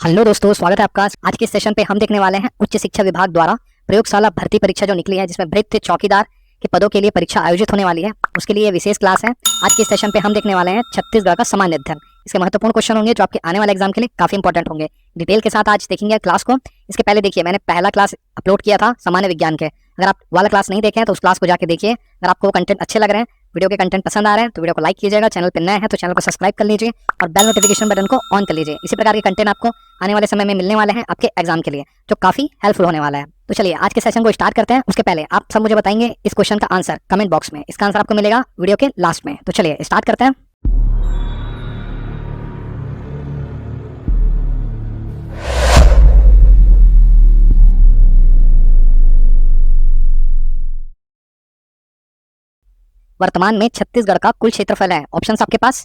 Hello दोस्तों, स्वागत है आपका। आज के सेशन पे हम देखने वाले हैं उच्च शिक्षा विभाग द्वारा प्रयोगशाला भर्ती परीक्षा जो निकली है, जिसमें भृत्य चौकीदार के पदों के लिए परीक्षा आयोजित होने वाली है। उसके लिए विशेष क्लास है। आज के सेशन पे हम देखने वाले हैं छत्तीसगढ़ का सामान्य अध्ययन। इसके महत्वपूर्ण क्वेश्चन होंगे जो आपके आने वाले एग्जाम के लिए काफी इंपॉर्टेंट होंगे। डिटेल के साथ आज देखेंगे क्लास को। इसके पहले देखिए, मैंने पहला क्लास अपलोड किया था सामान्य विज्ञान के। अगर आप वाला क्लास नहीं देखे हैं तो उस क्लास को जाके देखिए। अगर आपको कंटेंट अच्छे लग रहे हैं, वीडियो के कंटेंट पसंद आ रहे हैं तो वीडियो को लाइक कीजिएगा। चैनल पर नए हैं तो चैनल को सब्सक्राइब कर लीजिए और बेल नोटिफिकेशन बटन को ऑन कर लीजिए। इसी प्रकार के कंटेंट आपको आने वाले समय में मिलने वाले हैं आपके एग्जाम के लिए, जो काफी हेल्पफुल होने वाला है। तो चलिए आज के सेशन को स्टार्ट करते हैं। उसके पहले आप सब मुझे बताएंगे इस क्वेश्चन का आंसर कमेंट बॉक्स में। इसका आंसर आपको मिलेगा वीडियो के लास्ट में। तो चलिए स्टार्ट करते हैं। वर्तमान में छत्तीसगढ़ का कुल क्षेत्रफल है। ऑप्शन आपके पास।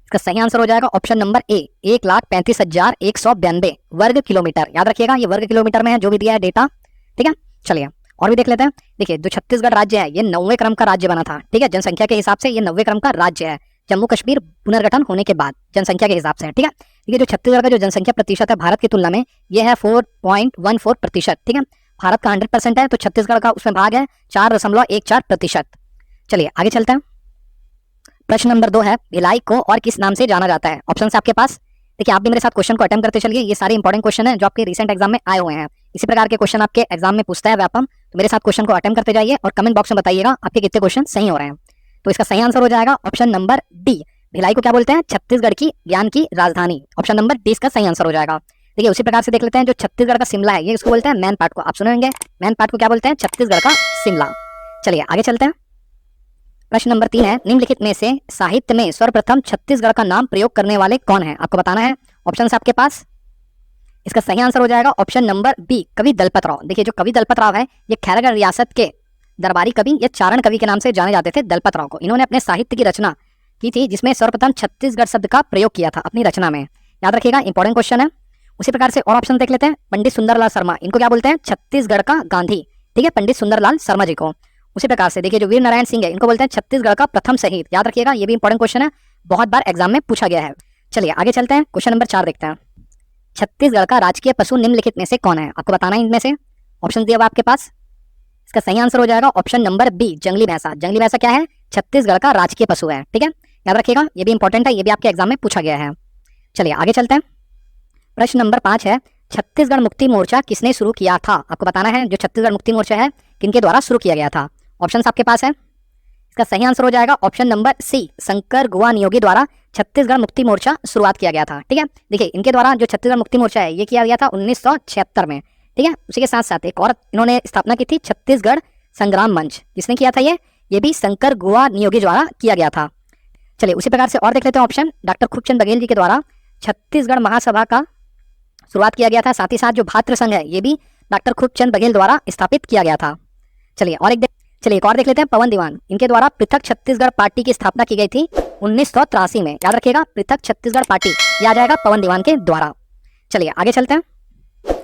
इसका सही आंसर हो जाएगा ऑप्शन नंबर ए, 1,35,192 वर्ग किलोमीटर। याद रखिएगा ये वर्ग किलोमीटर में है जो भी दिया है डेटा। ठीक है, चलिए और भी देख लेते हैं। देखिए, जो छत्तीसगढ़ राज्य है ये 9वें क्रम का राज्य बना था। ठीक है, जनसंख्या के हिसाब से ये 9वें क्रम का राज्य है, जम्मू कश्मीर पुनर्गठन होने के बाद जनसंख्या के हिसाब से। ठीक है, देखिए जो छत्तीसगढ़ का जो जनसंख्या प्रतिशत है भारत की तुलना में, ये है 4.14%। ठीक है, भारत का 100% है तो छत्तीसगढ़ का उसमें भाग है 4.14%। चलिए आगे चलते हैं। प्रश्न नंबर 2 है, भिलाई को और किस नाम से जाना जाता है। ऑप्शन आपके पास। देखिए, आप भी मेरे साथ क्वेश्चन को अटेम्प्ट करते चलिए। ये सारे इंपॉर्टेंट क्वेश्चन हैं जो आपके रिसेंट एग्जाम में आए हुए हैं। इसी प्रकार के क्वेश्चन आपके एग्जाम में पूछता है व्यापम। तो मेरे साथ क्वेश्चन को अटेम्प्ट करते जाइए और कमेंट बॉक्स में बताइएगा आपके कितने क्वेश्चन सही हो रहे हैं। तो इसका सही आंसर हो जाएगा ऑप्शन नंबर डी। भिलाई को क्या बोलते हैं? छत्तीसगढ़ की ज्ञान की राजधानी। ऑप्शन नंबर डी इसका सही आंसर हो जाएगा। देखिए, उसी प्रकार से देख लेते हैं जो छत्तीसगढ़ का शिमला है, ये इसको बोलते हैं मैन पार्ट को। आप सुने होंगे मैन पार्ट को क्या बोलते हैं? छत्तीसगढ़ का शिमला। चलिए आगे चलते हैं। प्रश्न नंबर 3 है, निम्नलिखित में से साहित्य में सर्वप्रथम छत्तीसगढ़ का नाम प्रयोग करने वाले कौन है? आपको बताना है। ऑप्शन आपके पास। इसका सही आंसर हो जाएगा ऑप्शन नंबर बी, कवि दलपत राव। देखिए, जो कवि दलपत राव है ये खैरागढ़ रियासत के दरबारी कवि या चारण कवि के नाम से जाने जाते थे दलपत राव को। इन्होंने अपने साहित्य की रचना की थी जिसमें सर्वप्रथम छत्तीसगढ़ शब्द का प्रयोग किया था अपनी रचना में। याद रखिएगा, इंपॉर्टेंट क्वेश्चन है। उसी प्रकार से और ऑप्शन देख लेते हैं। पंडित सुंदरलाल शर्मा, इनको क्या बोलते हैं? छत्तीसगढ़ का गांधी। ठीक है, पंडित सुंदरलाल शर्मा जी को। उसी प्रकार से देखिए, जो वीर नारायण सिंह है इनको बोलते हैं छत्तीसगढ़ का प्रथम शहीद। याद रखिएगा, ये भी इंपॉर्टेंट क्वेश्चन है, बहुत बार एग्जाम में पूछा गया है। चलिए आगे चलते हैं। क्वेश्चन नंबर 4 देखते हैं। छत्तीसगढ़ का राजकीय पशु निम्नलिखित में से कौन है? आपको बताना है इनमें से। ऑप्शन दिया हुआ आपके पास। इसका सही आंसर हो जाएगा ऑप्शन नंबर बी, जंगली भैंसा। जंगली भैंसा क्या है? छत्तीसगढ़ का राजकीय पशु है। ठीक है, याद रखिएगा, ये भी इंपॉर्टेंट है, ये भी आपके एग्जाम में पूछा गया है। चलिए आगे चलते हैं। प्रश्न नंबर 5 है, छत्तीसगढ़ मुक्ति मोर्चा किसने शुरू किया था? आपको बताना है जो छत्तीसगढ़ मुक्ति मोर्चा है किनके द्वारा शुरू किया गया था। ऑप्शन आपके पास है। इसका सही आंसर हो जाएगा ऑप्शन नंबर सी, शंकर गुआ नियोगी द्वारा छत्तीसगढ़ मुक्ति मोर्चा शुरुआत किया गया था। ठीक है, देखिए इनके द्वारा जो छत्तीसगढ़ मुक्ति मोर्चा है ये किया गया था 1976 में। ठीक है, उसी के साथ साथ एक और इन्होंने स्थापना की थी, छत्तीसगढ़ संग्राम मंच। किसने किया था? ये भी शंकर गुआ नियोगी द्वारा किया गया था। चलिए उसी प्रकार से और देख लेते हैं ऑप्शन। डॉक्टर खूबचंद बघेल जी के द्वारा छत्तीसगढ़ महासभा का शुरुआत किया गया था। साथ ही साथ जो भातृ संघ है ये भी डॉक्टर खूबचंद बघेल द्वारा स्थापित किया गया था। चलिए एक और देख लेते हैं। पवन दीवान, इनके द्वारा पृथक छत्तीसगढ़ पार्टी की स्थापना की गई थी 1983 में। याद रखिएगा, पृथक छत्तीसगढ़ पार्टी, ये आ जाएगा पवन दीवान के द्वारा। चलिए आगे चलते हैं।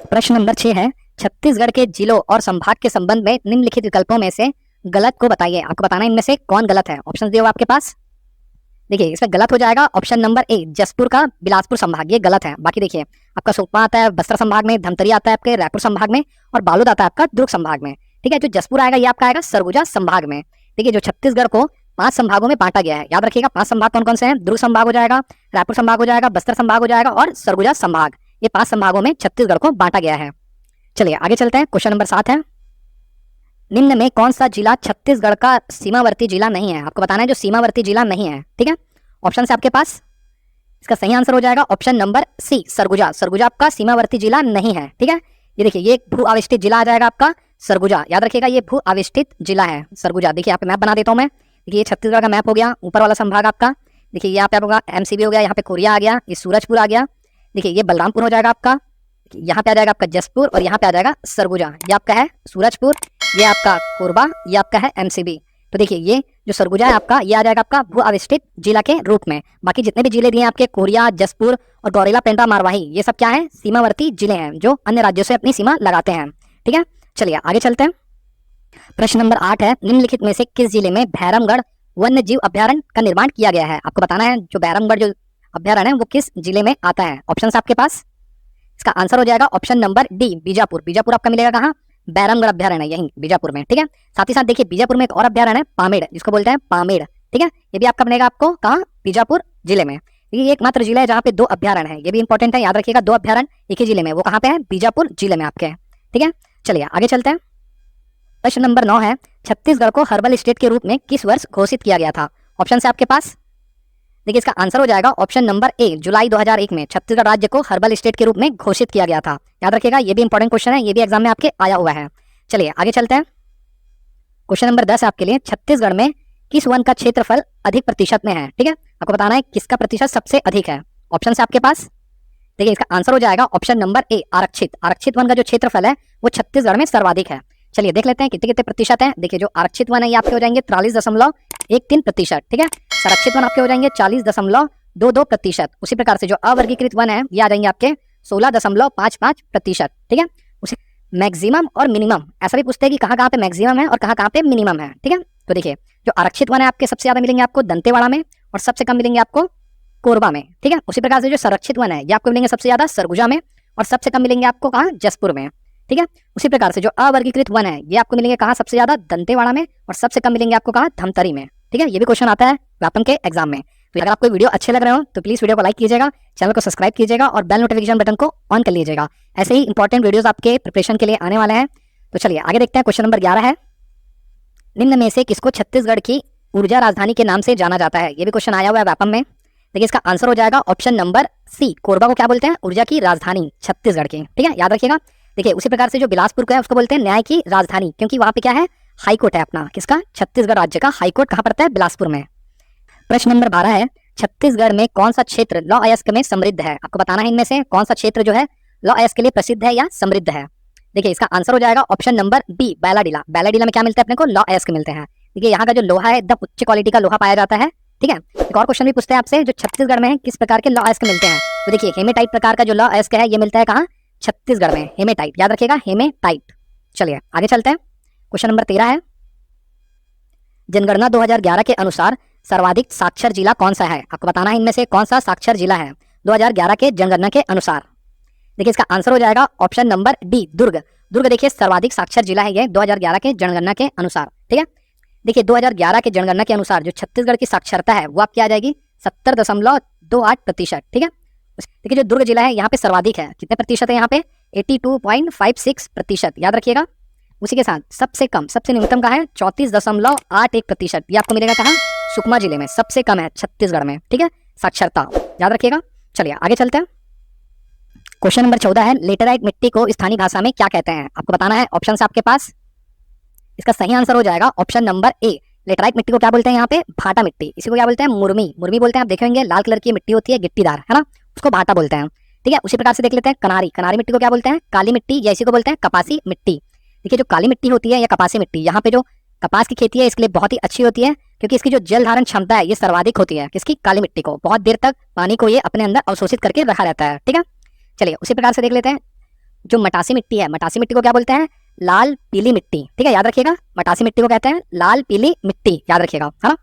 प्रश्न नंबर 6 है, छत्तीसगढ़ के जिलों और संभाग के संबंध में निम्नलिखित विकल्पों में से गलत को बताइए। आपको बताना है इनमें से कौन गलत है। ऑप्शन दिए हुआ आपके पास। देखिए, इसमें गलत हो जाएगा ऑप्शन नंबर ए, जसपुर का बिलासपुर संभाग, ये गलत है। बाकी देखिए, आपका सुकमा आता है बस्तर संभाग में, धमतरी आता है आपके रायपुर संभाग में, और बालोद आता है आपका दुर्ग संभाग में। ठीक है, जो जसपुर आएगा ये आपका आएगा सरगुजा संभाग में। देखिए, जो छत्तीसगढ़ को 5 संभागों में बांटा गया है, याद रखिएगा 5 संभाग कौन कौन से हैं? दुर्ग संभाग हो जाएगा, रायपुर संभाग हो जाएगा, बस्तर संभाग हो जाएगा और सरगुजा संभाग। ये 5 संभागों में छत्तीसगढ़ को बांटा गया है। चलिए आगे चलते हैं। क्वेश्चन नंबर 7 है, निम्न में कौन सा जिला छत्तीसगढ़ का सीमावर्ती जिला नहीं है? आपको बताना है जो सीमावर्ती जिला नहीं है। ठीक है, ऑप्शन से आपके पास। इसका सही आंसर हो जाएगा option number C, Surguja. Surguja आपका सीमावर्ती जिला नहीं है। ठीक है, ये देखिए ये भू आविष्टित जिला आ जाएगा आपका सरगुजा। याद रखिएगा, ये भू आविष्टित जिला है सरगुजा। देखिए यहाँ पे मैप बना देता हूँ मैं। देखिए, ये छत्तीसगढ़ का मैप हो गया, ऊपर वाला संभाग आपका। देखिए यहाँ पे होगा एमसीबी हो गया, यहाँ पे कोरिया आ गया, ये सूरजपुर आ गया। देखिए ये बलरामपुर हो जाएगा आपका, यहाँ पे आ जाएगा आपका जसपुर, और यहाँ पे आ जाएगा सरगुजा। ये आपका है सूरजपुर, ये आपका कोरबा, ये आपका है एमसीबी। तो देखिए ये जो सरगुजा है आपका, ये आ जाएगा आपका भू आविष्टित जिला के रूप में। बाकी जितने भी जिले दिए हैं आपके, कोरिया, जसपुर और गौरेला, पेंड्रा, मारवाही, ये सब क्या है? सीमावर्ती जिले हैं जो अन्य राज्यों से अपनी सीमा लगाते हैं। ठीक है, चलिए आगे चलते हैं। प्रश्न नंबर 8 है, निम्नलिखित में से किस जिले में भैरमगढ़ वन्य जीव अभ्यारण्य का निर्माण किया गया है? आपको बताना है जो भैरमगढ़ जो अभ्यारण्य है वो किस जिले में आता है। ऑप्शन आपके पास। इसका आंसर हो जाएगा option number D, Bijapur. Bijapur आपका मिलेगा कहाँ? बैरमगढ़ अभ्यारण्य, यही बीजापुर में, ठीक है। साथ ही साथ देखिए बीजापुर में एक और अभ्यारण्य है पामेड़, जिसको बोलते हैं पामेड़, ठीक है। ये भी आपका बनेगा आपको कहाँ? बीजापुर जिले में। ये एकमात्र जिला है जहाँ पे 2 अभ्यारण्य है, ये भी इंपॉर्टेंट है, याद रखिएगा। 2 अभ्यारण्य एक ही जिले में, वो कहाँ पे है? बीजापुर जिले में आपके, ठीक है। चलिए आगे चलते हैं। प्रश्न नंबर 9 है, छत्तीसगढ़ को हर्बल स्टेट के रूप में किस वर्ष घोषित किया गया था? ऑप्शन है आपके पास। देखिए इसका आंसर हो जाएगा ऑप्शन नंबर ए, जुलाई 2001 में छत्तीसगढ़ राज्य को हर्बल स्टेट के रूप में घोषित किया गया था। याद रखिएगा, ये भी इंपॉर्टेंट क्वेश्चन है, ये भी एग्जाम में आपके आया हुआ है। चलिए आगे चलते हैं। क्वेश्चन नंबर 10 आपके लिए, छत्तीसगढ़ में किस वन का क्षेत्रफल अधिक प्रतिशत में है? ठीक है, आपको बताना है किसका प्रतिशत सबसे अधिक है। ऑप्शन है आपके पास। देखिए इसका आंसर हो जाएगा ऑप्शन नंबर ए, आरक्षित। आरक्षित वन का जो क्षेत्रफल है वो छत्तीसगढ़ में सर्वाधिक है। चलिए देख लेते हैं कितने कितने प्रतिशत है। देखिए जो आरक्षित वन है ये आपके हो जाएंगे 43.13%, ठीक है। संरक्षित वन आपके हो जाएंगे 40.22%। उसी प्रकार से जो अवर्गीकृत वन है ये आ जाएंगे आपके 16.55%, ठीक है। उसी मैक्सिमम और मिनिमम ऐसा भी पूछते हैं कि कहाँ कहाँ पे मैक्सिमम है और कहाँ कहाँ पे मिनिमम है, ठीक है। तो देखिए जो आरक्षित वन है आपके सबसे ज्यादा मिलेंगे आपको दंतेवाड़ा में और सबसे कम मिलेंगे आपको कोरबा में, ठीक है। उसी प्रकार से जो संरक्षित वन है ये आपको मिलेंगे सबसे ज्यादा सरगुजा में और सबसे कम मिलेंगे आपको कहाँ? जसपुर में, ठीक है। उसी प्रकार से जो अवर्गीकृत वन है ये आपको मिलेंगे कहाँ? सबसे ज्यादा दंतेवाड़ा में और सबसे कम मिलेंगे आपको कहाँ? धमतरी में, ठीक है। ये भी क्वेश्चन आता है व्यापम के एग्जाम में। तो अगर आपको वीडियो अच्छे लग रहे हो तो प्लीज वीडियो को लाइक कीजिएगा, चैनल को सब्सक्राइब कीजिएगा और बेल नोटिफिकेशन बटन को ऑन कर लीजिएगा। ऐसे ही इंपॉर्टेंट वीडियोस आपके प्रिपरेशन के लिए आने वाले हैं। तो चलिए आगे देखते हैं। क्वेश्चन नंबर 11 है, निम्न में से किसको छत्तीसगढ़ की ऊर्जा राजधानी के नाम से जाना जाता है? ये भी क्वेश्चन आया हुआ है व्यापम में। देखिए इसका आंसर हो जाएगा ऑप्शन नंबर सी, कोरबा को क्या बोलते हैं? ऊर्जा की राजधानी छत्तीसगढ़ की, ठीक है, याद रखिएगा। देखिए उसी प्रकार से जो बिलासपुर का है उसको बोलते हैं न्याय की राजधानी, क्योंकि वहां पे क्या है? हाई कोर्ट है अपना, किसका? छत्तीसगढ़ राज्य का हाई कोर्ट कहां पड़ता है? बिलासपुर में। प्रश्न नंबर 12 है, छत्तीसगढ़ में कौन सा क्षेत्र लौह अयस्क में समृद्ध है? आपको बताना है इनमें से कौन सा क्षेत्र जो है लौह अयस्क के लिए प्रसिद्ध है या समृद्ध है। देखिए इसका आंसर हो जाएगा option number B, Bailadila. Bailadila में क्या मिलता है अपने को? लौह अयस्क मिलते हैं। देखिए यहाँ का जो लोहा है एकदम उच्च क्वालिटी का लोहा पाया जाता है, ठीक है। एक और क्वेश्चन भी पूछते हैं आपसे, जो छत्तीसगढ़ में किस प्रकार के लौह अयस्क मिलते हैं? तो देखिए हेमेटाइट प्रकार का जो लौह अयस्क है ये मिलता है कहाँ? छत्तीसगढ़ में, हेमेटाइट, याद रखिएगा, हेमेटाइट। चलिए आगे चलते हैं। क्वेश्चन नंबर 13 है, जनगणना 2011 के अनुसार सर्वाधिक साक्षर जिला कौन सा है? आपको बताना है इनमें से कौन सा साक्षर जिला है 2011 के जनगणना के अनुसार। देखिए इसका आंसर हो जाएगा ऑप्शन नंबर डी, दुर्ग। दुर्ग देखिए सर्वाधिक साक्षर जिला है ये 2011 के जनगणना के अनुसार, ठीक है। देखिए 2011 के जनगणना के अनुसार जो छत्तीसगढ़ की साक्षरता है वो आपकी आ जाएगी 70.28%, ठीक है। देखिए जो दुर्ग जिला है यहाँ पे सर्वाधिक है, कितने प्रतिशत है यहाँ पे? 82.56%, याद रखिएगा। उसी के साथ सबसे कम, सबसे न्यूनतम का है 34.81%, ये आपको मिलेगा कहाँ? सुकमा जिले में, सबसे कम है छत्तीसगढ़ में, ठीक है, साक्षरता, याद रखिएगा। चलिए आगे चलते हैं। क्वेश्चन नंबर 14 है, लेटेराइट मिट्टी को स्थानीय भाषा में क्या कहते हैं? आपको बताना है, ऑप्शन आपके पास। इसका सही आंसर हो जाएगा ऑप्शन नंबर ए, लेटेराइट मिट्टी को क्या बोलते हैं यहाँ पे? भाटा मिट्टी। इसी को क्या बोलते हैं? मुर्मी। मुर्मी बोलते हैं, आप देखेंगे लाल कलर की मिट्टी होती है, गिट्टीदार, है ना, उसको भाटा बोलते हैं, ठीक है। उसी प्रकार से देख लेते हैं कनारी। कनारी मिट्टी को क्या बोलते हैं? काली मिट्टी, या इसी को बोलते हैं कपासी मिट्टी। देखिए जो काली मिट्टी होती है या कपासी मिट्टी, यहाँ पे जो कपास की खेती है इसके लिए बहुत ही अच्छी होती है, क्योंकि इसकी जो जल धारण क्षमता है ये सर्वाधिक होती है। किसकी? काली मिट्टी को। बहुत देर तक पानी को ये अपने अंदर अवशोषित करके रखा रहता है, ठीक है। चलिए उसी प्रकार से देख लेते हैं जो मटासी मिट्टी है। मटासी मिट्टी को क्या बोलते हैं? लाल पीली मिट्टी, ठीक है, याद रखिएगा। मटासी मिट्टी को कहते हैं लाल पीली मिट्टी, याद रखिएगा, है ना।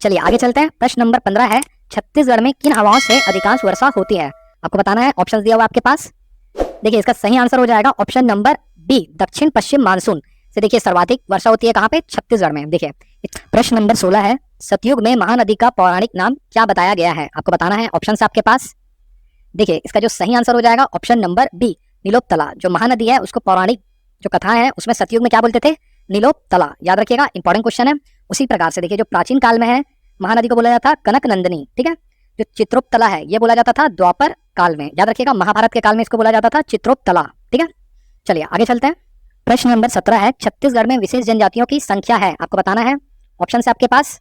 चलिए आगे चलते हैं। प्रश्न नंबर 15 है, छत्तीसगढ़ में किन हवाओं से अधिकांश वर्षा होती है? आपको बताना है, ऑप्शन दिया हुआ आपके पास। देखिए इसका सही आंसर हो जाएगा ऑप्शन नंबर बी, दक्षिण पश्चिम मानसून से देखिए सर्वाधिक वर्षा होती है कहाँ पे? छत्तीसगढ़ में। देखिए प्रश्न नंबर 16 है, सतयुग में महानदी का पौराणिक नाम क्या बताया गया है? आपको बताना है, ऑप्शन आपके पास। देखिए इसका जो सही आंसर हो जाएगा ऑप्शन नंबर बी, नीलोपतला। जो महानदी है उसको पौराणिक जो कथा है उसमें सतयुग में क्या बोलते थे? नीलोपतला, याद रखिएगा, इंपॉर्टेंट क्वेश्चन है। उसी प्रकार से देखिए जो प्राचीन काल में है महानदी को बोला जाता था कनक नंदिनी, ठीक है। जो चित्रोपतला है ये बोला जाता था द्वापर काल में, याद रखिएगा, महाभारत के काल में इसको बोला जाता था चित्रोपतला, ठीक है। चलिए आगे चलते हैं। प्रश्न नंबर 17 है, छत्तीसगढ़ में विशेष जनजातियों की संख्या है? आपको बताना है, ऑप्शन से आपके पास।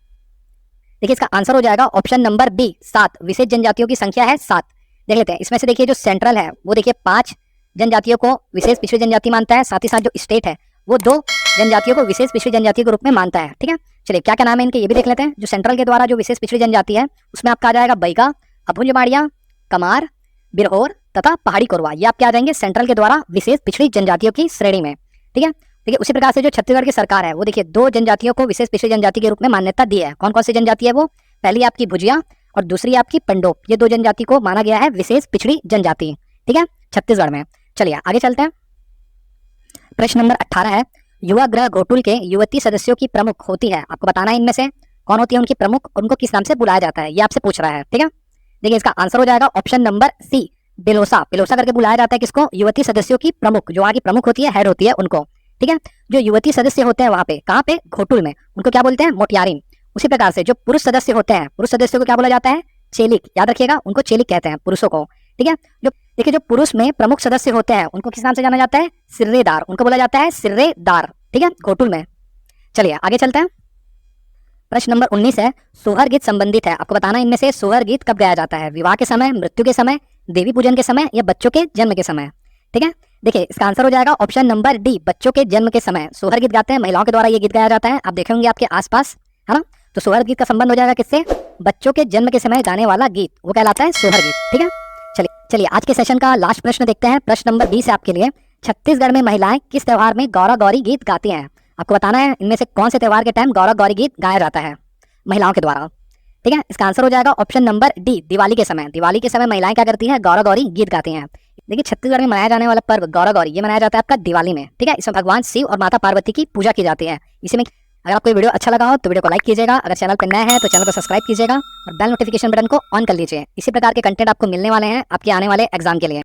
देखिए इसका आंसर हो जाएगा ऑप्शन नंबर बी, 7। विशेष जनजातियों की संख्या है 7। देख लेते हैं इसमें से। देखिए जो सेंट्रल है वो देखिए 5 जनजातियों को विशेष पिछड़ी जनजाति मानता है, साथ ही साथ जो स्टेट है वो 2 जनजातियों को विशेष पिछड़ी जनजाति के रूप में मानता है, ठीक है। चलिए क्या क्या नाम है इनके ये भी देख लेते हैं। जो सेंट्रल के द्वारा जो विशेष पिछड़ी जनजाति है उसमें आपका आ जाएगा बैगा, अभुंजमाड़िया, कमार, बिरहोर तथा पहाड़ी कोरवा, ये आपके आ जाएंगे सेंट्रल के द्वारा विशेष पिछड़ी जनजातियों की श्रेणी में, ठीक है। देखिए उसी प्रकार से जो छत्तीसगढ़ की सरकार है वो देखिए 2 जनजातियों को विशेष पिछड़ी जनजाति के रूप में मान्यता दी है। कौन कौन सी जनजाति है वो? पहली आपकी भुजिया और दूसरी आपकी पंडोप। ये 2 जनजाति को माना गया है विशेष पिछड़ी जनजाति, ठीक है। छत्तीसगढ़ में। चलिए आगे चलते हैं। प्रश्न नंबर 18 है, युवा गृह घोटुल के युवती सदस्यों की प्रमुख होती है, आपको बताना है इनमें से कौन होती है उनकी प्रमुख, उनको किस नाम से बुलाया जाता है, ये आपसे पूछ रहा है। ठीक है, देखिए इसका आंसर हो जाएगा ऑप्शन नंबर सी, बेलोसा। बेलोसा करके बुलाया जाता है किसको, युवती सदस्यों की प्रमुख, जो वहाँ की प्रमुख होती है, हेड होती है उनको। ठीक है, जो युवती सदस्य होते हैं वहाँ पे, कहाँ पे, घोटुल में, उनको क्या बोलते हैं, मोटियारिन। उसी प्रकार से जो पुरुष सदस्य होते हैं, पुरुष सदस्यों को क्या बोला जाता है, चेलिक। याद रखिएगा, उनको चेलिक कहते हैं पुरुषों को। ठीक है, जो देखिए जो पुरुष में प्रमुख सदस्य होते हैं उनको किस नाम से जाना जाता है, सिर्रेदार, उनको बोला जाता है सिर्रेदार। ठीक है, घोटुल में। चलिए आगे चलते हैं। प्रश्न नंबर 19 है, सोहर गीत संबंधित है, आपको बताना इनमें से सोहर गीत कब गाया जाता है, विवाह के समय, मृत्यु के समय, देवी पूजन के समय, या बच्चों के जन्म के समय। ठीक है, देखिए इसका आंसर हो जाएगा ऑप्शन नंबर डी, बच्चों के जन्म के समय सोहर गीत गाते हैं, महिलाओं के द्वारा ये गीत गाया जाता है। आप देखे होंगे आपके आसपास, है ना, तो सोहर गीत का संबंध हो जाएगा किससे, बच्चों के जन्म के समय गाने वाला गीत, वो कहलाता है सोहर गीत। ठीक है, चलिए आज के सेशन का लास्ट प्रश्न देखते हैं। प्रश्न नंबर 20 है आपके लिए, छत्तीसगढ़ में महिलाएं किस त्योहार में गौरा गौरी गीत गाती हैं, आपको बताना है इनमें से कौन से त्योहार के टाइम गौरा गौरी गीत गाया जाता है महिलाओं के द्वारा। ठीक है, इसका आंसर हो जाएगा ऑप्शन नंबर डी, दिवाली के समय। दिवाली के समय महिलाएं क्या करती हैं, गौरा गौरी गीत गाती हैं। देखिए छत्तीसगढ़ में मनाया जाने वाला पर्व गौरा गौरी, ये मनाया जाता है आपका दिवाली में। ठीक है, इसमें भगवान शिव और माता पार्वती की पूजा की जाती है। इसमें अगर आपको वीडियो अच्छा लगा हो तो वीडियो को लाइक कीजिएगा, अगर चैनल पर नए हैं तो चैनल को सब्सक्राइब कीजिएगा और बेल नोटिफिकेशन बटन को ऑन कर लीजिए। इसी प्रकार के कंटेंट आपको मिलने वाले हैं आपके आने वाले एग्जाम के लिए।